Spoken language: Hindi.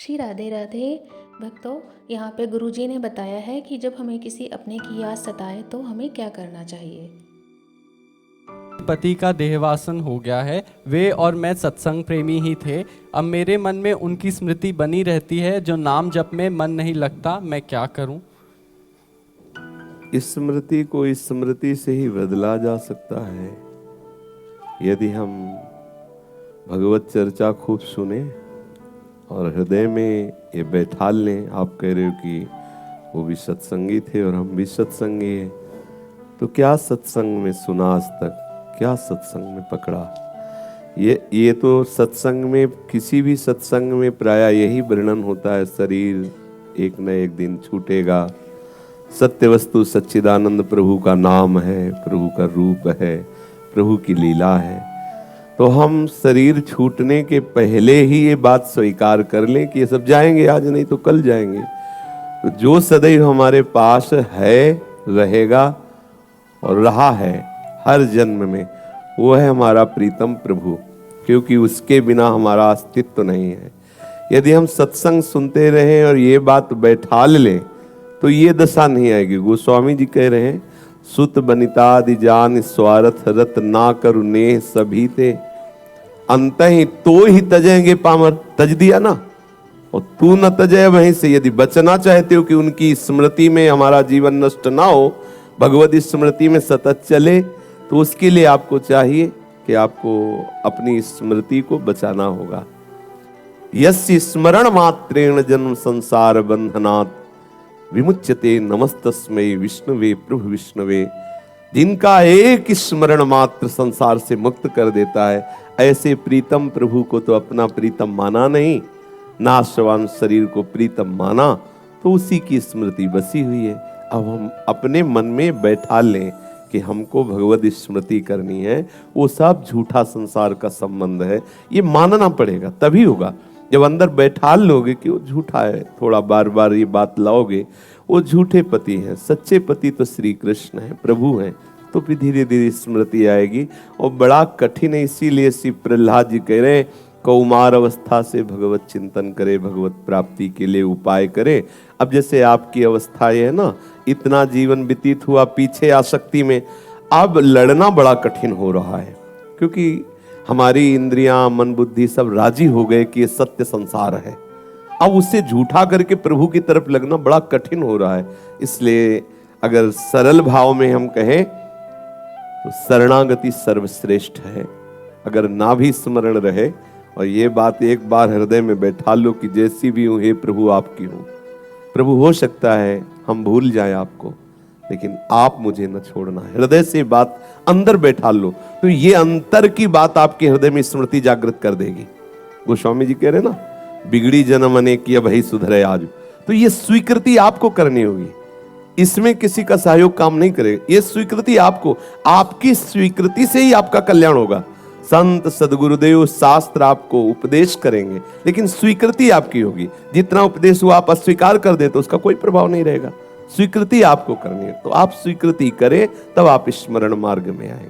श्री राधे राधे भक्तों, यहाँ पे गुरुजी ने बताया है कि जब हमें किसी अपने की याद सताए तो हमें क्या करना चाहिए। पति का देहवासन हो गया है, वे और मैं सत्संग प्रेमी ही थे। अब मेरे मन में उनकी स्मृति बनी रहती है, जो नाम जप में मन नहीं लगता, मैं क्या करूं? इस स्मृति को इस स्मृति से ही बदला जा सकता है। यदि हम भगवत चर्चा खूब सुने और हृदय में ये बैठा लें। आप कह रहे हो कि वो भी सत्संगी थे और हम भी सत्संगी हैं, तो क्या सत्संग में सुना आज तक, क्या सत्संग में पकड़ा? ये तो सत्संग में, किसी भी सत्संग में प्राय यही वर्णन होता है, शरीर एक न एक दिन छूटेगा। सत्य वस्तु सच्चिदानंद प्रभु का नाम है, प्रभु का रूप है, प्रभु की लीला है। तो हम शरीर छूटने के पहले ही ये बात स्वीकार कर लें कि ये सब जाएंगे, आज नहीं तो कल जाएंगे। तो जो सदैव हमारे पास है, रहेगा और रहा है हर जन्म में, वो है हमारा प्रीतम प्रभु, क्योंकि उसके बिना हमारा अस्तित्व नहीं है। यदि हम सत्संग सुनते रहें और ये बात बैठाल लें तो ये दशा नहीं आएगी। गोस्वामी जी कह रहे हैं, सुत बनितादि जान स्वार्थ रत ना करु नेह सभी ते, अंत ही तो ही तजेंगे पामर। तज दिया ना, और तू न तजय वहीं से। यदि बचना चाहते हो कि उनकी स्मृति में हमारा जीवन नष्ट ना हो, भगवत स्मृति में सतत चले, तो उसके लिए आपको चाहिए कि आपको अपनी स्मृति को बचाना होगा। यस्य स्मरण मात्रेण जन्म संसार बंधनात् विमुच्यते नमस्तस्मै विष्णुवे प्रभु विष्णुवे। जिनका एक स्मरण मात्र संसार से मुक्त कर देता है, ऐसे प्रीतम प्रभु को तो अपना प्रीतम माना नहीं, नाशवान शरीर को प्रीतम माना, तो उसी की स्मृति बसी हुई है। अब हम अपने मन में बैठा लें कि हमको भगवत स्मृति करनी है, वो सब झूठा संसार का संबंध है, ये मानना पड़ेगा, तभी होगा। जब अंदर बैठा लोगे कि वो झूठा है, थोड़ा बार बार ये बात लाओगे, वो झूठे पति हैं, सच्चे पति तो श्री कृष्ण हैं, प्रभु हैं, तो फिर धीरे धीरे स्मृति आएगी। और बड़ा कठिन है, इसीलिए श्री प्रहलाद जी कह रहे हैं, कौमार अवस्था से भगवत चिंतन करे, भगवत प्राप्ति के लिए उपाय करे। अब जैसे आपकी अवस्था ये है ना, इतना जीवन व्यतीत हुआ पीछे आसक्ति में, अब लड़ना बड़ा कठिन हो रहा है, क्योंकि हमारी इंद्रियां, मन, बुद्धि सब राजी हो गए कि ये सत्य संसार है। अब उससे झूठा करके प्रभु की तरफ लगना बड़ा कठिन हो रहा है। इसलिए अगर सरल भाव में हम कहें तो शरणागति सर्वश्रेष्ठ है। अगर ना भी स्मरण रहे, और ये बात एक बार हृदय में बैठा लो कि जैसी भी हूं, हे प्रभु आपकी हूं। प्रभु हो सकता है हम भूल जाए आपको, लेकिन आप मुझे न छोड़ना। हृदय से बात अंदर बैठा लो, तो ये अंतर की बात आपके हृदय में स्मृति जागृत कर देगी। गोस्वामी जी कह रहे ना, बिगड़ी जन्म अनेक किया भई सुधरे आज। तो ये स्वीकृति आपको करनी होगी, इसमें किसी का सहयोग काम नहीं करेगा। ये स्वीकृति आपको, आपकी स्वीकृति से ही आपका कल्याण होगा। संत सदगुरुदेव शास्त्र आपको उपदेश करेंगे, लेकिन स्वीकृति आपकी होगी। जितना उपदेश हुआ आप अस्वीकार कर दे तो उसका कोई प्रभाव नहीं रहेगा। स्वीकृति आपको करनी है, तो आप स्वीकृति करें, तब आप स्मरण मार्ग में आएंगे।